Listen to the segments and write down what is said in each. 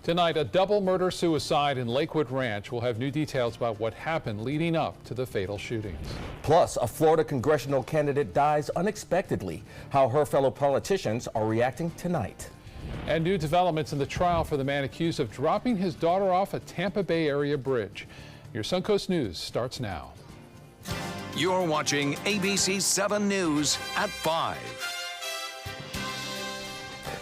Tonight, a double murder-suicide in Lakewood Ranch. We'll have new details about what happened leading up to the fatal shootings. Plus, a Florida congressional candidate dies unexpectedly. How her fellow politicians are reacting tonight. And new developments in the trial for the man accused of dropping his daughter off a Tampa Bay area bridge. Your Suncoast News starts now. You're watching ABC7 News at 5.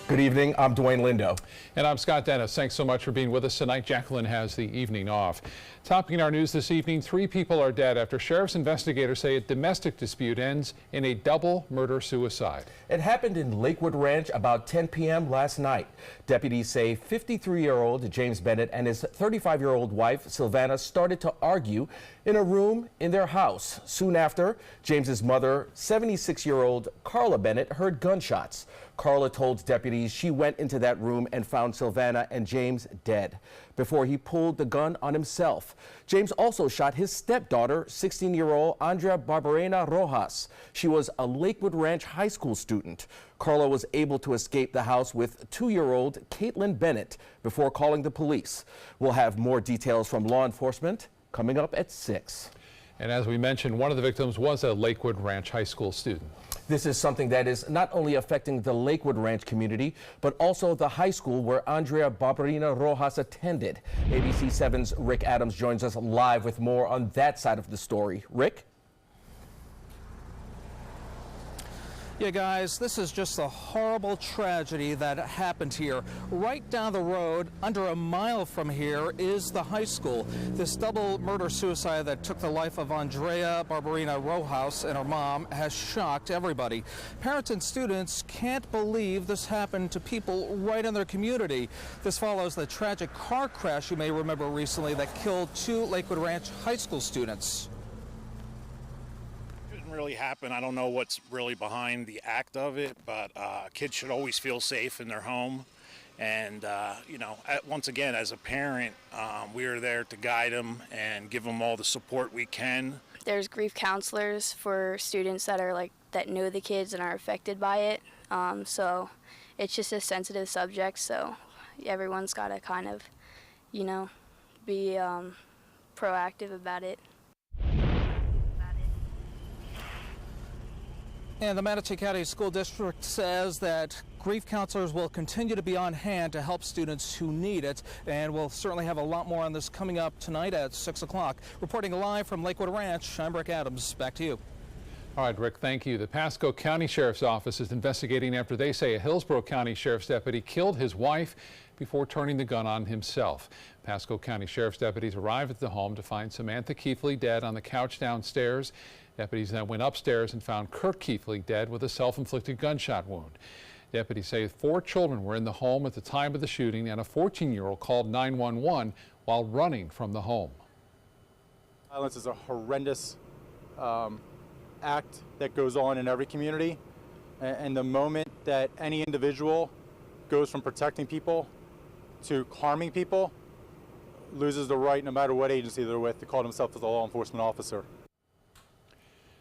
Good evening, I'm Dwayne Lindo. And I'm Scott Dennis. Thanks so much for being with us tonight. Jacqueline has the evening off. Topping our news this evening, 3 people are dead after sheriff's investigators say a domestic dispute ends in a double murder-suicide. It happened in Lakewood Ranch about 10 p.m. last night. Deputies say 53-year-old James Bennett and his 35-year-old wife, Sylvana, started to argue in a room in their house. Soon after, James's mother, 76-year-old Carla Bennett, heard gunshots. Carla told deputies she went into that room and found Sylvana and James dead before he pulled the gun on himself. James also shot his stepdaughter, 16-year-old Andrea Barberena Rojas. She was a Lakewood Ranch high school student. Carla was able to escape the house with 2-year-old Caitlin Bennett before calling the police. We'll have more details from law enforcement coming up at 6. And as we mentioned, one of the victims was a Lakewood Ranch high school student. This is something that is not only affecting the Lakewood Ranch community, but also the high school where Andrea Barberena Rojas attended. ABC7's Rick Adams joins us live with more on that side of the story. Rick? Yeah, guys, this is just a horrible tragedy that happened here. Right down the road, under a mile from here, is the high school. This double murder-suicide that took the life of Andrea Barberena Rojas and her mom has shocked everybody. Parents and students can't believe this happened to people right in their community. This follows the tragic car crash you may remember recently that killed 2 Lakewood Ranch high school students. Really happen. I don't know what's really behind the act of it, but kids should always feel safe in their home. And, you know, once again, as a parent, we are there to guide them and give them all the support we can. There's grief counselors for students that are that know the kids and are affected by it. So it's just a sensitive subject. So everyone's got to kind of, you know, be proactive about it. And the Manatee County School District says that grief counselors will continue to be on hand to help students who need it. And we'll certainly have a lot more on this coming up tonight at 6 o'clock. Reporting live from Lakewood Ranch, I'm Rick Adams. Back to you. All right, Rick, thank you. The Pasco County Sheriff's Office is investigating after they say a Hillsborough County Sheriff's deputy killed his wife before turning the gun on himself. Pasco County Sheriff's deputies arrived at the home to find Samantha Keithley dead on the couch downstairs. Deputies then went upstairs and found Kurt Keithley dead with a self-inflicted gunshot wound. Deputies say 4 children were in the home at the time of the shooting, and a 14-year-old called 911 while running from the home. Violence is a horrendous act that goes on in every community, and the moment that any individual goes from protecting people to harming people, loses the right, no matter what agency they're with, to call themselves as a law enforcement officer.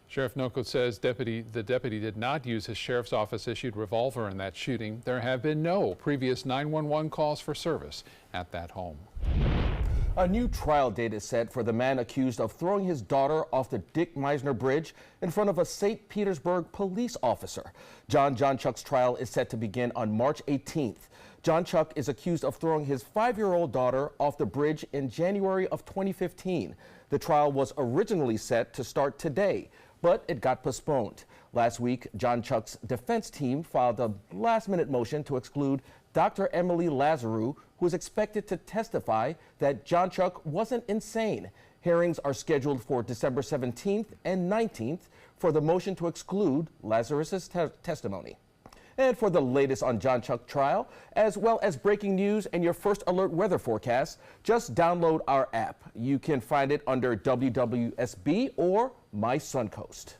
Sheriff Noco says the deputy did not use his sheriff's office issued revolver in that shooting. There have been no previous 911 calls for service at that home. A new trial date is set for the man accused of throwing his daughter off the Dick Meisner Bridge in front of a St. Petersburg police officer. John Chuck's trial is set to begin on March 18th. John Chuck is accused of throwing his 5-year-old daughter off the bridge in January of 2015. The trial was originally set to start today, but it got postponed. Last week, John Chuck's defense team filed a last-minute motion to exclude Dr. Emily Lazarou, who is expected to testify that John Chuck wasn't insane. Hearings are scheduled for December 17th and 19th for the motion to exclude Lazarus' testimony. And for the latest on John Chuck trial, as well as breaking news and your first alert weather forecast, just download our app. You can find it under WWSB or My Suncoast.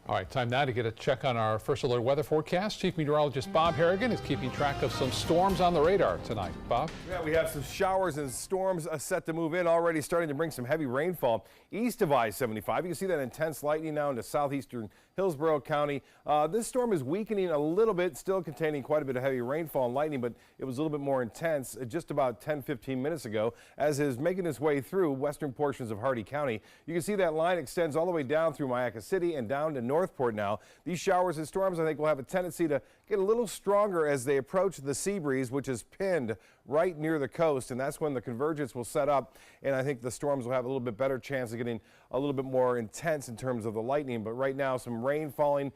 All right, time now to get a check on our first alert weather forecast. Chief Meteorologist Bob Harrigan is keeping track of some storms on the radar tonight. Bob? Yeah, we have some showers and storms set to move in, already starting to bring some heavy rainfall east of I-75. You can see that intense lightning now into southeastern Hillsborough County. This storm is weakening a little bit, still containing quite a bit of heavy rainfall and lightning, but it was a little bit more intense just about 10-15 minutes ago as is making its way through western portions of Hardee County. You can see that line extends all the way down through Mayaca City and down to Northport now. These showers and storms, I think, will have a tendency to get a little stronger as they approach the sea breeze, which is pinned right near the coast, and that's when the convergence will set up, and I think the storms will have a little bit better chance of getting a little bit more intense in terms of the lightning. But right now, some rain falling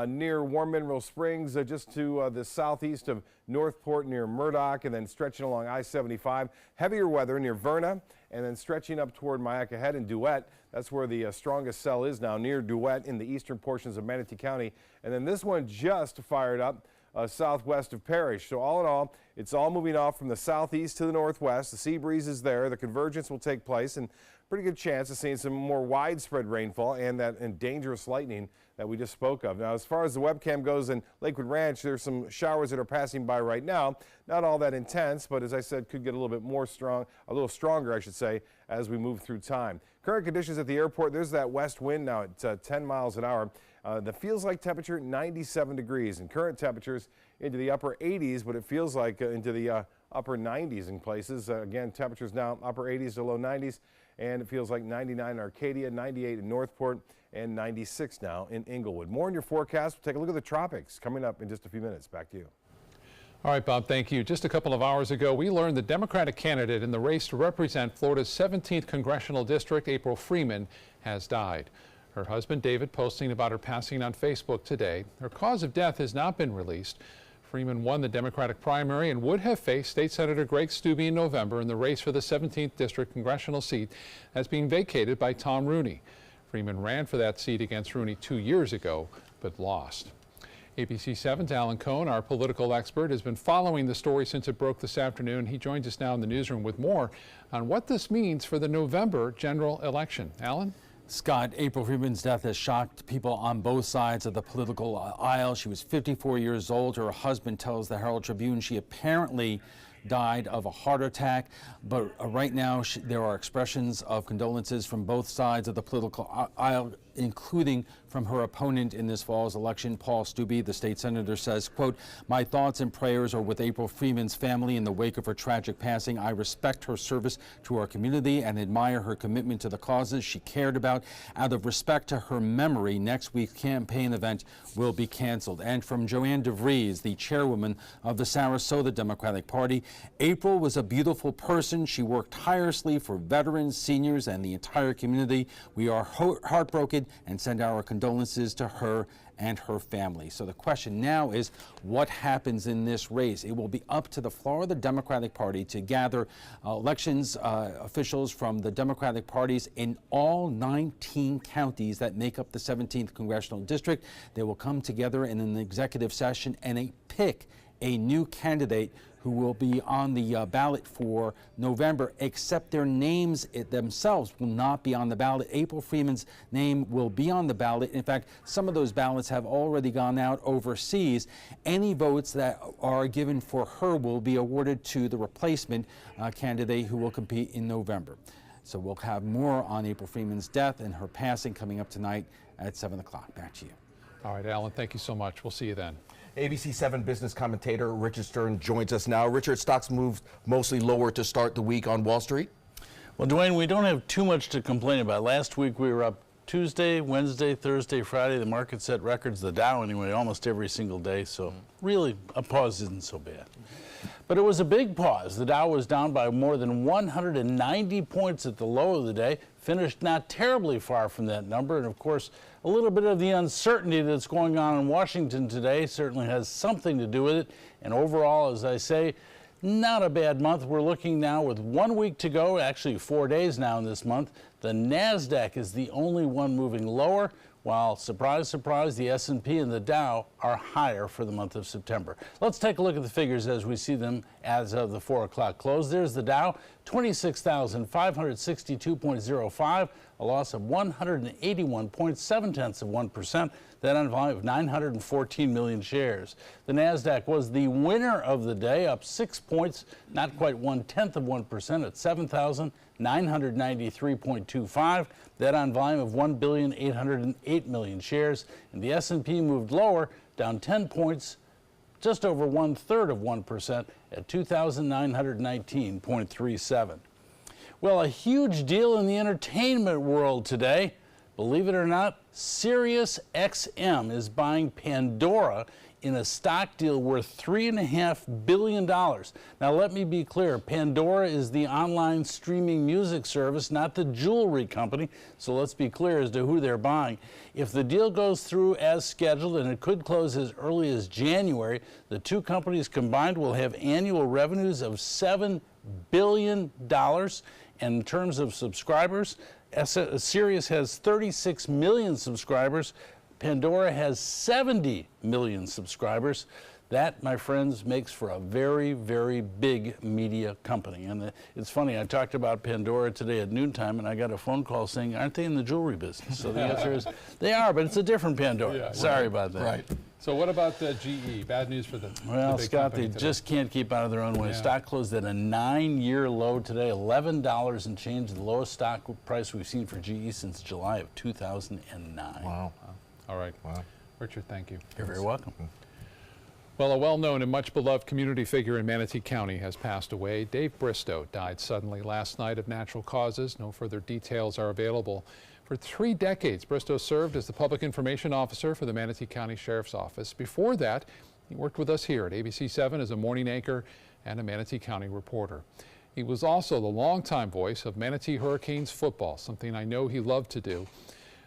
near Warm Mineral Springs, just to the southeast of Northport near Murdoch, and then stretching along I-75. Heavier weather near Verna, and then stretching up toward Mayaca Head and Duet. That's where the strongest cell is now, near Duet in the eastern portions of Manatee County. And then this one just fired up southwest of Parrish. So all in all, it's all moving off from the southeast to the northwest. The sea breeze is there. The convergence will take place, and pretty good chance of seeing some more widespread rainfall and dangerous lightning that we just spoke of. Now, as far as the webcam goes in Lakewood Ranch, there's some showers that are passing by right now. Not all that intense, but as I said, could get a little bit more strong, a little stronger, I should say, as we move through time. Current conditions at the airport, there's that west wind now at 10 miles an hour. The feels like temperature 97 degrees, and current temperatures into the upper 80s, but it feels like into the upper 90s in places. Again, temperatures now upper 80s to low 90s, and it feels like 99 in Arcadia, 98 in Northport, and 96 now in Inglewood. More in your forecast. We'll take a look at the tropics coming up in just a few minutes. Back to you. All right, Bob, thank you. Just a couple of hours ago, we learned the Democratic candidate in the race to represent Florida's 17th congressional district, April Freeman, has died. Her husband, David, posting about her passing on Facebook today. Her cause of death has not been released. Freeman won the Democratic primary and would have faced State Senator Greg Steube in November in the race for the 17th district congressional seat that's being vacated by Tom Rooney. Freeman ran for that seat against Rooney 2 years ago, but lost. ABC7's Alan Cohn, our political expert, has been following the story since it broke this afternoon. He joins us now in the newsroom with more on what this means for the November general election. Alan? Scott, April Freeman's death has shocked people on both sides of the political aisle. She was 54 years old. Her husband tells the Herald Tribune she apparently died of a heart attack, but right now there are expressions of condolences from both sides of the political aisle, including from her opponent in this fall's election, Paul Steube. The state senator says, quote, "My thoughts and prayers are with April Freeman's family in the wake of her tragic passing. I respect her service to our community and admire her commitment to the causes she cared about. Out of respect to her memory, next week's campaign event will be canceled." And from Joanne DeVries, the chairwoman of the Sarasota Democratic Party, April was a beautiful person. She worked tirelessly for veterans, seniors, and the entire community. We are heartbroken and send our condolences to her and her family. So the question now is, what happens in this race? It will be up to the Florida Democratic Party to gather elections officials from the Democratic parties in all 19 counties that make up the 17th congressional district. They will come together in an executive session and pick a new candidate who will be on the ballot for November, except their names themselves will not be on the ballot. April Freeman's name will be on the ballot. In fact, some of those ballots have already gone out overseas. Any votes that are given for her will be awarded to the replacement candidate who will compete in November. So we'll have more on April Freeman's death and her passing coming up tonight at 7 o'clock. Back to you. All right, Alan, thank you so much. We'll see you then. ABC7 business commentator Richard Stern joins us now. Richard, stocks moved mostly lower to start the week on Wall Street. Well, Dwayne, we don't have too much to complain about. Last week we were up Tuesday, Wednesday, Thursday, Friday. The market set records, the Dow anyway, almost every single day. So really, a pause isn't so bad. But it was a big pause. The Dow was down by more than 190 points at the low of the day, finished not terribly far from that number. And of course, a little bit of the uncertainty that's going on in Washington today certainly has something to do with it. And overall, as I say, not a bad month. We're looking now with 1 week to go, actually 4 days now in this month. The NASDAQ is the only one moving lower, while, surprise, surprise, the S&P and the Dow are higher for the month of September. Let's take a look at the figures as we see them as of the 4 o'clock close. There's the Dow, 26,562.05, a loss of 181.7%, that on volume of 914 million shares. The NASDAQ was the winner of the day, up 6 points, not quite 0.1% at 7,993.25. That on volume of 1,808 million shares. And the S&P moved lower, down 10 points, just over 1/3% at 2,919.37. Well, a huge deal in the entertainment world today. Believe it or not, SiriusXM is buying Pandora in a stock deal worth $3.5 billion. Now, let me be clear. Pandora is the online streaming music service, not the jewelry company. So let's be clear as to who they're buying. If the deal goes through as scheduled, and it could close as early as January, the two companies combined will have annual revenues of $7 billion. And in terms of subscribers, Sirius has 36 million subscribers. Pandora has 70 million subscribers. That, my friends, makes for a very, very big media company. And it's funny, I talked about Pandora today at noontime, and I got a phone call saying, aren't they in the jewelry business? So the answer is, they are, but it's a different Pandora. Yeah, Sorry about that. Right. So what about the GE? Bad news for the Well, big Scott, company they today. just can't keep out of their own way. Yeah. Stock closed at a 9-year low today, $11 and change, the lowest stock price we've seen for GE since July of 2009. Wow. All right. Wow. Richard, thank you. You're very welcome. Well, a well-known and much beloved community figure in Manatee County has passed away. Dave Bristow died suddenly last night of natural causes. No further details are available. For 3 decades, Bristow served as the public information officer for the Manatee County Sheriff's Office. Before that, he worked with us here at ABC7 as a morning anchor and a Manatee County reporter. He was also the longtime voice of Manatee Hurricanes football, something I know he loved to do.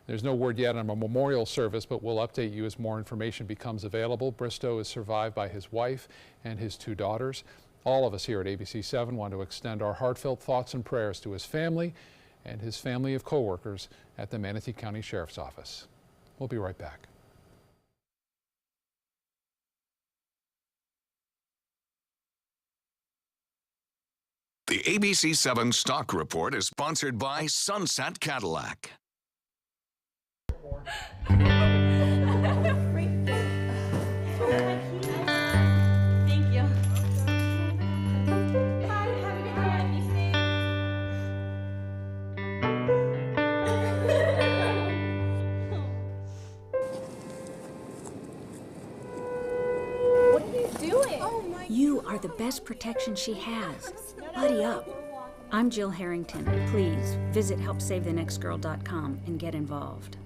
There's no word yet on a memorial service, but we'll update you as more information becomes available. Bristow is survived by his wife and his 2 daughters. All of us here at ABC7 want to extend our heartfelt thoughts and prayers to his family and his family of coworkers at the Manatee County Sheriff's Office. We'll be right back. The ABC7 Stock Report is sponsored by Sunset Cadillac. Thank you. Bye. Have a good night. Be safe. What are you doing? You are the best protection she has. Buddy up. I'm Jill Harrington. Please visit HelpSaveTheNextGirl.com and get involved.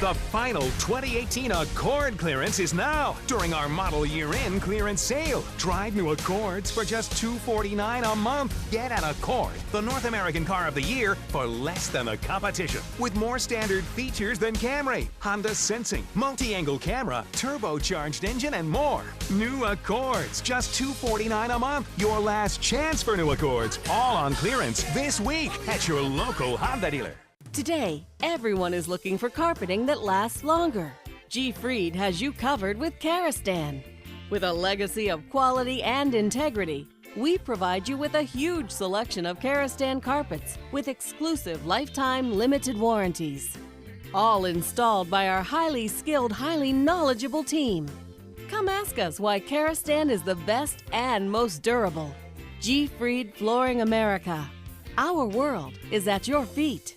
The final 2018 Accord clearance is now during our model year-end clearance sale. Drive new Accords for just $249 a month. Get an Accord, the North American car of the year, for less than the competition. With more standard features than Camry, Honda Sensing, multi-angle camera, turbocharged engine, and more. New Accords, just $249 a month. Your last chance for new Accords, all on clearance this week at your local Honda dealer. Today, everyone is looking for carpeting that lasts longer. G. Fried has you covered with Karastan. With a legacy of quality and integrity, we provide you with a huge selection of Karastan carpets with exclusive lifetime limited warranties. All installed by our highly skilled, highly knowledgeable team. Come ask us why Karastan is the best and most durable. G. Fried Flooring America. Our world is at your feet.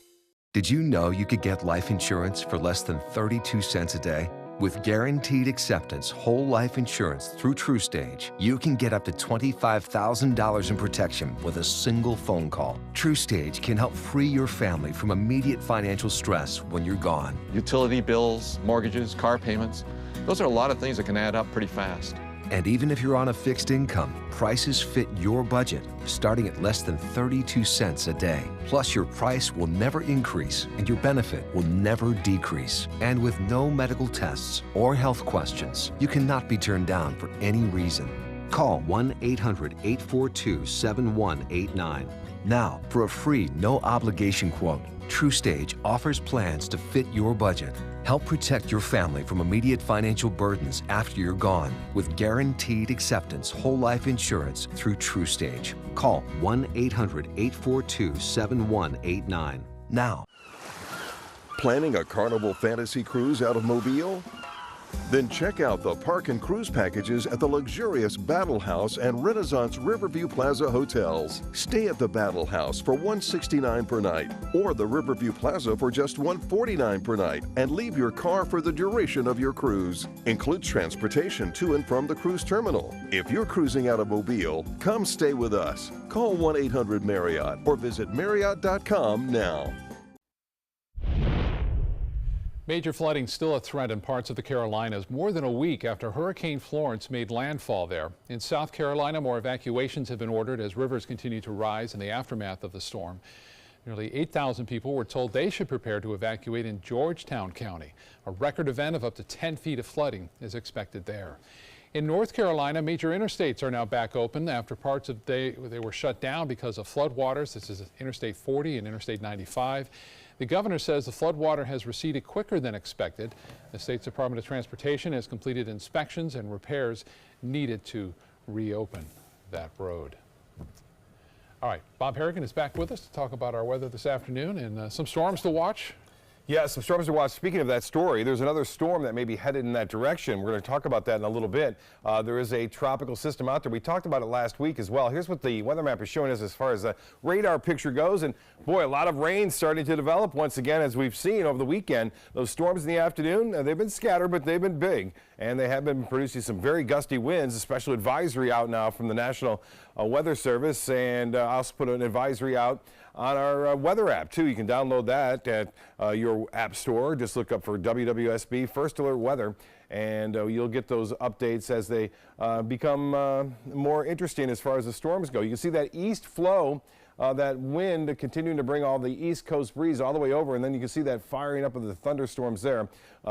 Did you know you could get life insurance for less than 32 cents a day? With guaranteed acceptance whole life insurance through TrueStage, you can get up to $25,000 in protection with a single phone call. TrueStage can help free your family from immediate financial stress when you're gone. Utility bills, mortgages, car payments, those are a lot of things that can add up pretty fast. And even if you're on a fixed income, prices fit your budget, starting at less than 32 cents a day. Plus, your price will never increase and your benefit will never decrease. And with no medical tests or health questions, you cannot be turned down for any reason. Call 1-800-842-7189. Now, for a free, no-obligation quote, TrueStage offers plans to fit your budget. Help protect your family from immediate financial burdens after you're gone with guaranteed acceptance whole life insurance through TruStage. Call 1-800-842-7189 now. Planning a Carnival Fantasy Cruise out of Mobile? Then check out the park and cruise packages at the luxurious Battle House and Renaissance Riverview Plaza hotels. Stay at the Battle House for $169 per night or the Riverview Plaza for just $149 per night and leave your car for the duration of your cruise. Includes transportation to and from the cruise terminal. If you're cruising out of Mobile, come stay with us. Call 1-800-MARRIOTT or visit Marriott.com now. Major flooding still a threat in parts of the Carolinas more than a week after Hurricane Florence made landfall there. In South Carolina, more evacuations have been ordered as rivers continue to rise in the aftermath of the storm. Nearly 8,000 people were told they should prepare to evacuate in Georgetown County. A record event of up to 10 feet of flooding is expected there. In North Carolina, major interstates are now back open after parts of they were shut down because of floodwaters. This is Interstate 40 and Interstate 95. The governor says the floodwater has receded quicker than expected. The state's Department of Transportation has completed inspections and repairs needed to reopen that road. All right, Bob Harrigan is back with us to talk about our weather this afternoon and some storms to watch. Yeah, some storms to watch. Speaking of that story, there's another storm that may be headed in that direction. We're going to talk about that in a little bit. There is a tropical system out there. We talked about it last week as well. Here's what the weather map is showing us as far as the radar picture goes. And boy, a lot of rain starting to develop once again, as we've seen over the weekend. Those storms in the afternoon, they've been scattered, but they've been big. And they have been producing some very gusty winds. A special advisory out now from the National Weather Service. And I also put an advisory out on our weather app, too. You can download that at your app store. Just look up for WWSB First Alert Weather, and you'll get those updates as they become more interesting as far as the storms go. You can see that east flow, that wind continuing to bring all the east coast breeze all the way over, and then you can see that firing up of the thunderstorms there.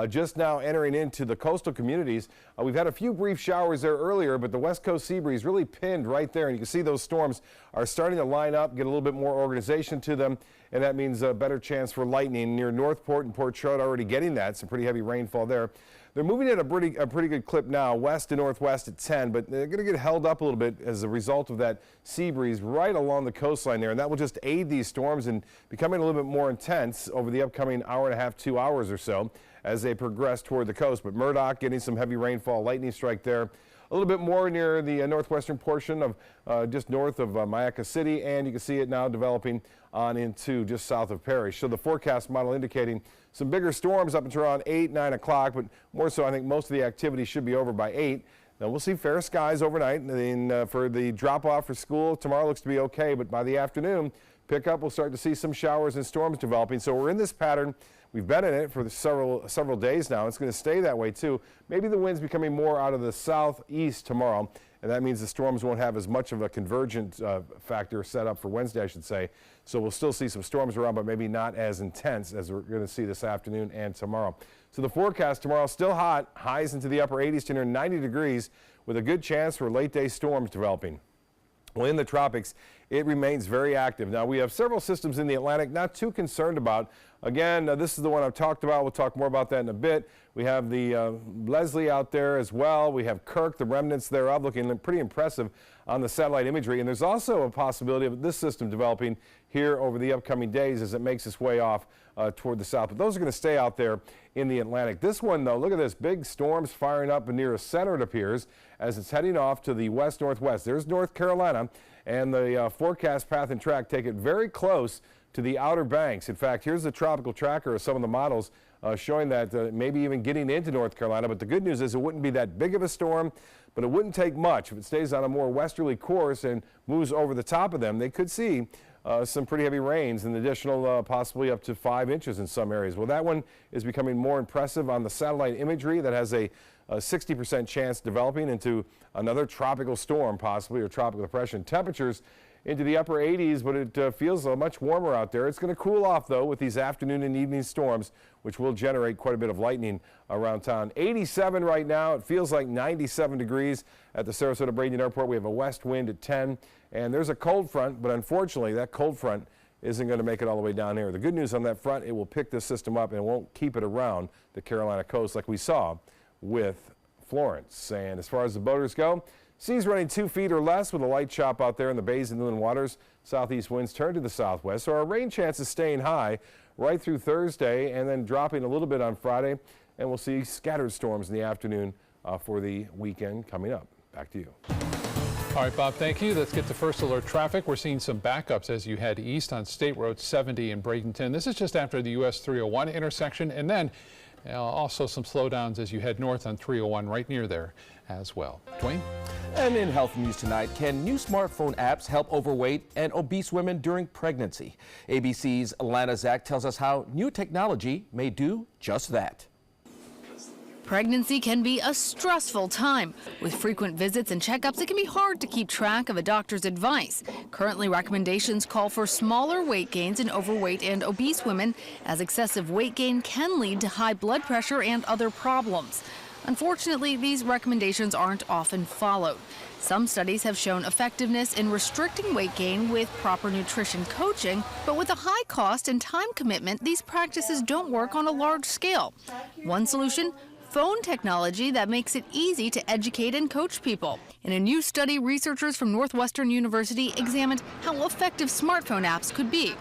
Just now entering into the coastal communities. We've had a few brief showers there earlier, but the west coast sea breeze really pinned right there, and you can see those storms are starting to line up, get a little bit more organization to them, and that means a better chance for lightning near Northport and Port Charlotte. Already getting that, some pretty heavy rainfall there. They're moving at a pretty good clip now, west to northwest at 10, but they're going to get held up a little bit as a result of that sea breeze right along the coastline there, and that will just aid these storms in becoming a little bit more intense over the upcoming hour and a half, 2 hours or so as they progress toward the coast. But Murdoch getting some heavy rainfall, lightning strike there. A little bit more near the northwestern portion of just north of Mayaca City, and you can see it now developing on into just south of Parrish. So the forecast model indicating some bigger storms up until around 8, 9 o'clock, but more so I think most of the activity should be over by 8. Now we'll see fair skies overnight, and for the drop-off for school, tomorrow looks to be okay, but by the afternoon, pickup, we'll start to see some showers and storms developing. So we're in this pattern. We've been in it for several days now. It's going to stay that way too. Maybe the wind's becoming more out of the southeast tomorrow, and that means the storms won't have as much of a convergent factor set up for Wednesday, I should say. So we'll still see some storms around, but maybe not as intense as we're going to see this afternoon and tomorrow. So the forecast tomorrow, still hot, highs into the upper 80s to near 90 degrees with a good chance for late day storms developing. Well, in the tropics, it remains very active. Now, we have several systems in the Atlantic, not too concerned about. Again, this is the one I've talked about. We'll talk more about that in a bit. We have the Leslie out there as well. We have Kirk, the remnants thereof, looking pretty impressive on the satellite imagery. And there's also a possibility of this system developing here over the upcoming days as it makes its way off toward the south. But those are going to stay out there in the Atlantic. This one, though, look at this. Big storms firing up near a center, it appears, as it's heading off to the west-northwest. There's North Carolina, and the forecast path and track take it very close to the Outer Banks. In fact, here's the tropical tracker of some of the models showing that maybe even getting into North Carolina. But the good news is it wouldn't be that big of a storm, but it wouldn't take much. If it stays on a more westerly course and moves over the top of them, they could see some pretty heavy rains, and additional possibly up to 5 inches in some areas. Well, that one is becoming more impressive on the satellite imagery. That has a 60% chance developing into another tropical storm, possibly, or tropical depression. Temperatures into the upper 80s, but it feels much warmer out there. It's going to cool off, though, with these afternoon and evening storms, which will generate quite a bit of lightning around town. 87 right now. It feels like 97 degrees at the Sarasota Bradenton Airport. We have a west wind at 10, and there's a cold front, but unfortunately, that cold front isn't going to make it all the way down here. The good news on that front, it will pick this system up and it won't keep it around the Carolina coast like we saw with Florence. And as far as the boaters go, seas running 2 feet or less with a light chop out there in the bays and inland waters. Southeast winds turn to the southwest, so our rain chances staying high right through Thursday and then dropping a little bit on Friday. And we'll see scattered storms in the afternoon for the weekend coming up. Back to you. All right, Bob, thank you. Let's get to first alert traffic. We're seeing some backups as you head east on State Road 70 in Bradenton. This is just after the US 301 intersection, and then also some slowdowns as you head north on 301 right near there as well. Dwayne? And in health news tonight, can new smartphone apps help overweight and obese women during pregnancy? ABC's Alana Zach tells us how new technology may do just that. Pregnancy can be a stressful time. With frequent visits and checkups, it can be hard to keep track of a doctor's advice. Currently, recommendations call for smaller weight gains in overweight and obese women, as excessive weight gain can lead to high blood pressure and other problems. Unfortunately, these recommendations aren't often followed. Some studies have shown effectiveness in restricting weight gain with proper nutrition coaching, but with a high cost and time commitment, these practices don't work on a large scale. One solution? Phone technology that makes it easy to educate and coach people. In a new study, researchers from Northwestern University examined how effective smartphone apps could be.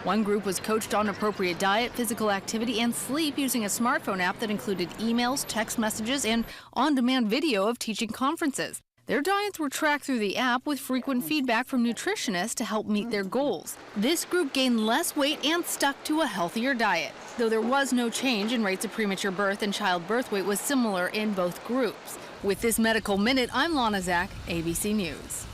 One group was coached on appropriate diet, physical activity, and sleep using a smartphone app that included emails, text messages, and on-demand video of teaching conferences. Their diets were tracked through the app with frequent feedback from nutritionists to help meet their goals. This group gained less weight and stuck to a healthier diet. Though there was no change in rates of premature birth and child birth weight was similar in both groups. With this Medical Minute, I'm Lana Zach, ABC News.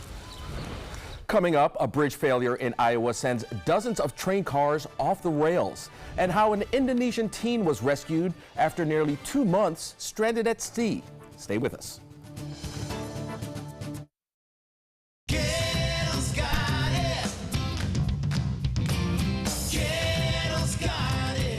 Coming up, a bridge failure in Iowa sends dozens of train cars off the rails, and how an Indonesian teen was rescued after nearly 2 months stranded at sea. Stay with us.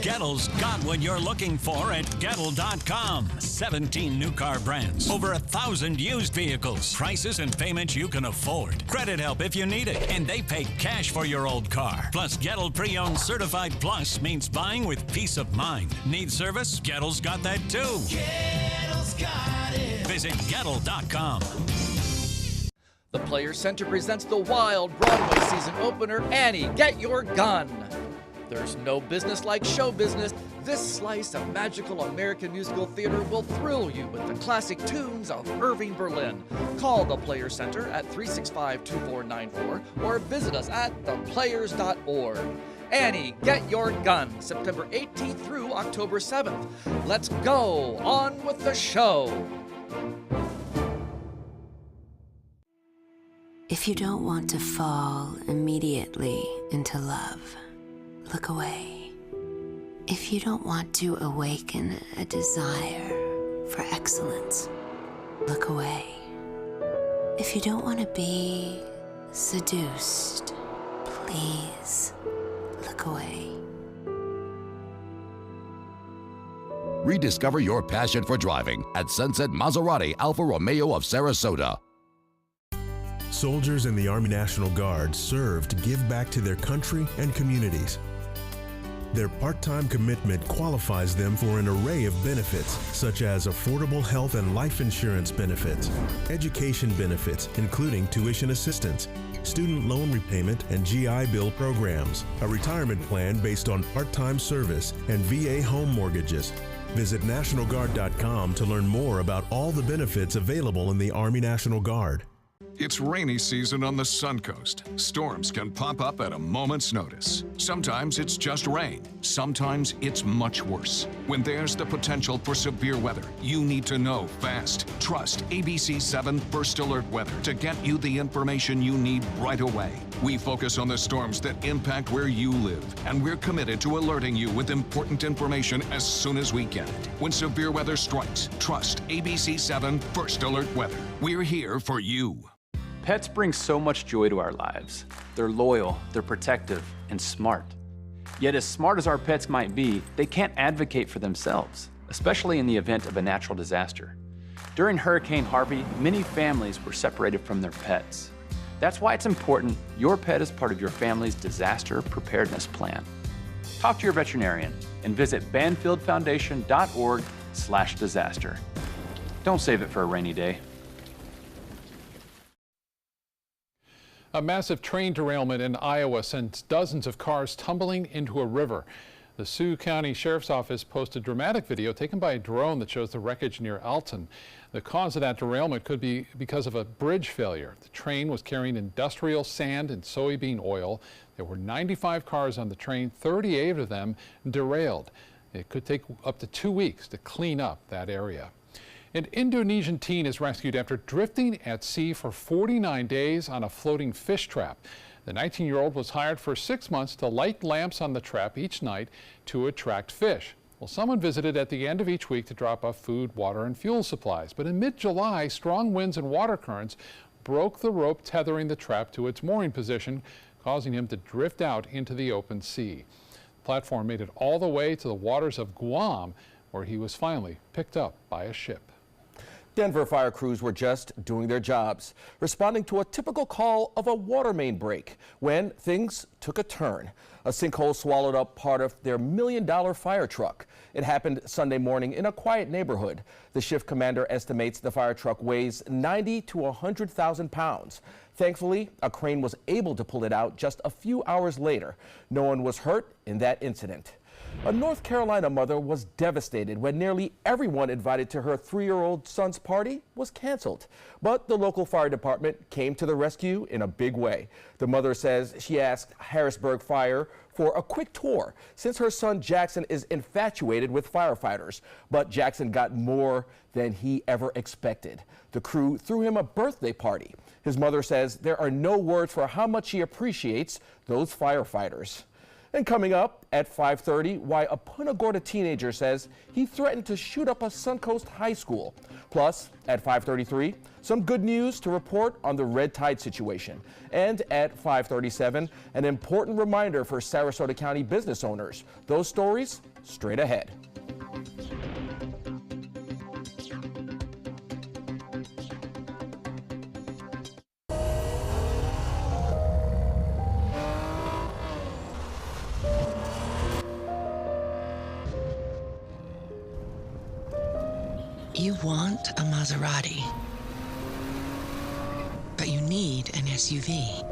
Gettle's got what you're looking for at Gettle.com. 17 new car brands, over 1,000 used vehicles, prices and payments you can afford. Credit help if you need it, and they pay cash for your old car. Plus, Gettle Pre-Owned Certified Plus means buying with peace of mind. Need service? Gettle's got that too. Gettle's got it. Visit Gettle.com. The Players Center presents the wild Broadway season opener, Annie, Get Your Gun. There's no business like show business. This slice of magical American musical theater will thrill you with the classic tunes of Irving Berlin. Call the Players Center at 365-2494 or visit us at theplayers.org. Annie, Get Your Gun, September 18th through October 7th. Let's go on with the show. If you don't want to fall immediately into love, look away. If you don't want to awaken a desire for excellence, look away. If you don't want to be seduced, please look away. Rediscover your passion for driving at Sunset Maserati Alfa Romeo of Sarasota. Soldiers in the Army National Guard serve to give back to their country and communities. Their part-time commitment qualifies them for an array of benefits, such as affordable health and life insurance benefits, education benefits, including tuition assistance, student loan repayment, and GI Bill programs, a retirement plan based on part-time service, and VA home mortgages. Visit NationalGuard.com to learn more about all the benefits available in the Army National Guard. It's rainy season on the Suncoast. Storms can pop up at a moment's notice. Sometimes it's just rain. Sometimes it's much worse. When there's the potential for severe weather, you need to know fast. Trust ABC7 First Alert Weather to get you the information you need right away. We focus on the storms that impact where you live, and we're committed to alerting you with important information as soon as we get it. When severe weather strikes, trust ABC7 First Alert Weather. We're here for you. Pets bring so much joy to our lives. They're loyal, they're protective, and smart. Yet as smart as our pets might be, they can't advocate for themselves, especially in the event of a natural disaster. During Hurricane Harvey, many families were separated from their pets. That's why it's important your pet is part of your family's disaster preparedness plan. Talk to your veterinarian and visit banfieldfoundation.org/disaster. Don't save it for a rainy day. A massive train derailment in Iowa sent dozens of cars tumbling into a river. The Sioux County Sheriff's Office posted dramatic video taken by a drone that shows the wreckage near Alton. The cause of that derailment could be because of a bridge failure. The train was carrying industrial sand and soybean oil. There were 95 cars on the train, 38 of them derailed. It could take up to 2 weeks to clean up that area. An Indonesian teen is rescued after drifting at sea for 49 days on a floating fish trap. The 19-year-old was hired for 6 months to light lamps on the trap each night to attract fish. Well, someone visited at the end of each week to drop off food, water, and fuel supplies. But in mid-July, strong winds and water currents broke the rope tethering the trap to its mooring position, causing him to drift out into the open sea. The platform made it all the way to the waters of Guam, where he was finally picked up by a ship. Denver fire crews were just doing their jobs, responding to a typical call of a water main break when things took a turn. A sinkhole swallowed up part of their $1 million fire truck. It happened Sunday morning in a quiet neighborhood. The shift commander estimates the fire truck weighs 90 to 100,000 pounds. Thankfully, a crane was able to pull it out just a few hours later. No one was hurt in that incident. A North Carolina mother was devastated when nearly everyone invited to her 3-year-old son's party was canceled. But the local fire department came to the rescue in a big way. The mother says she asked Harrisburg Fire for a quick tour since her son Jackson is infatuated with firefighters. But Jackson got more than he ever expected. The crew threw him a birthday party. His mother says there are no words for how much she appreciates those firefighters. And coming up at 5:30, why a Punta Gorda teenager says he threatened to shoot up a Suncoast high school. Plus, at 5:33, some good news to report on the red tide situation. And at 5:37, an important reminder for Sarasota County business owners. Those stories straight ahead. You want a Maserati, but you need an SUV.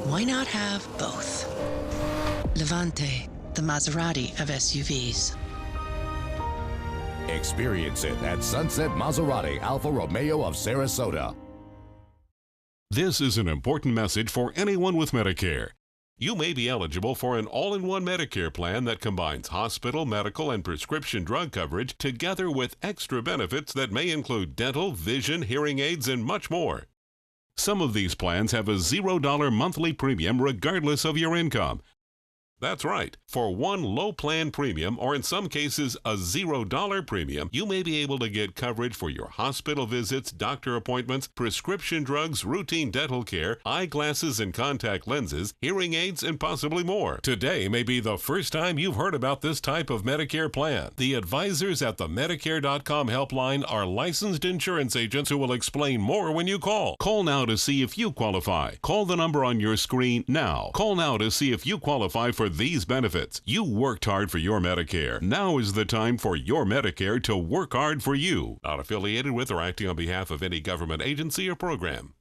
Why not have both? Levante, the Maserati of SUVs. Experience it at Sunset Maserati Alfa Romeo of Sarasota. This is an important message for anyone with Medicare. You may be eligible for an all-in-one Medicare plan that combines hospital, medical, and prescription drug coverage together with extra benefits that may include dental, vision, hearing aids, and much more. Some of these plans have a $0 monthly premium regardless of your income. That's right. For one low plan premium, or in some cases a $0 premium, you may be able to get coverage for your hospital visits, doctor appointments, prescription drugs, routine dental care, eyeglasses and contact lenses, hearing aids, and possibly more. Today may be the first time you've heard about this type of Medicare plan. The advisors at the Medicare.com helpline are licensed insurance agents who will explain more when you call. Call now to see if you qualify. Call the number on your screen now. Call now to see if you qualify for these benefits. You worked hard for your Medicare. Now is the time for your Medicare to work hard for you. Not affiliated with or acting on behalf of any government agency or program.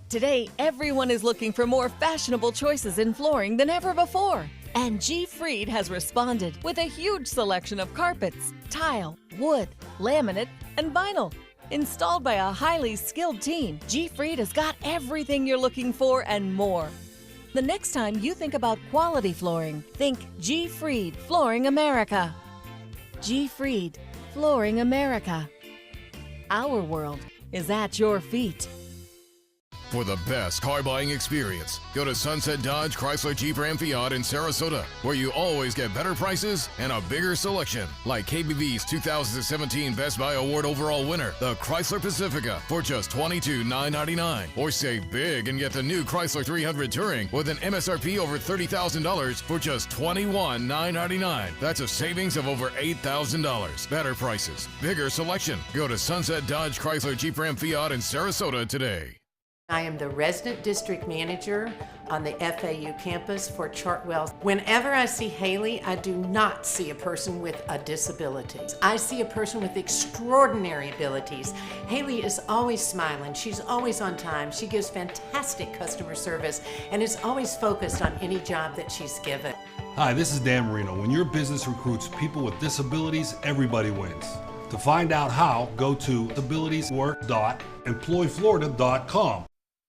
Today, everyone is looking for more fashionable choices in flooring than ever before. And G. Fried has responded with a huge selection of carpets, tile, wood, laminate, and vinyl. Installed by a highly skilled team, G. Fried has got everything you're looking for and more. The next time you think about quality flooring, think G. Fried Flooring America. G. Fried Flooring America. Our world is at your feet. For the best car buying experience, go to Sunset Dodge Chrysler Jeep Ram Fiat in Sarasota, where you always get better prices and a bigger selection. Like KBB's 2017 Best Buy Award overall winner, the Chrysler Pacifica, for just $22,999. Or save big and get the new Chrysler 300 Touring with an MSRP over $30,000 for just $21,999. That's a savings of over $8,000. Better prices, bigger selection. Go to Sunset Dodge Chrysler Jeep Ram Fiat in Sarasota today. I am the resident district manager on the FAU campus for Chartwell. Whenever I see Haley, I do not see a person with a disability. I see a person with extraordinary abilities. Haley is always smiling. She's always on time. She gives fantastic customer service and is always focused on any job that she's given. Hi, this is Dan Marino. When your business recruits people with disabilities, everybody wins. To find out how, go to disabilitieswork.employflorida.com.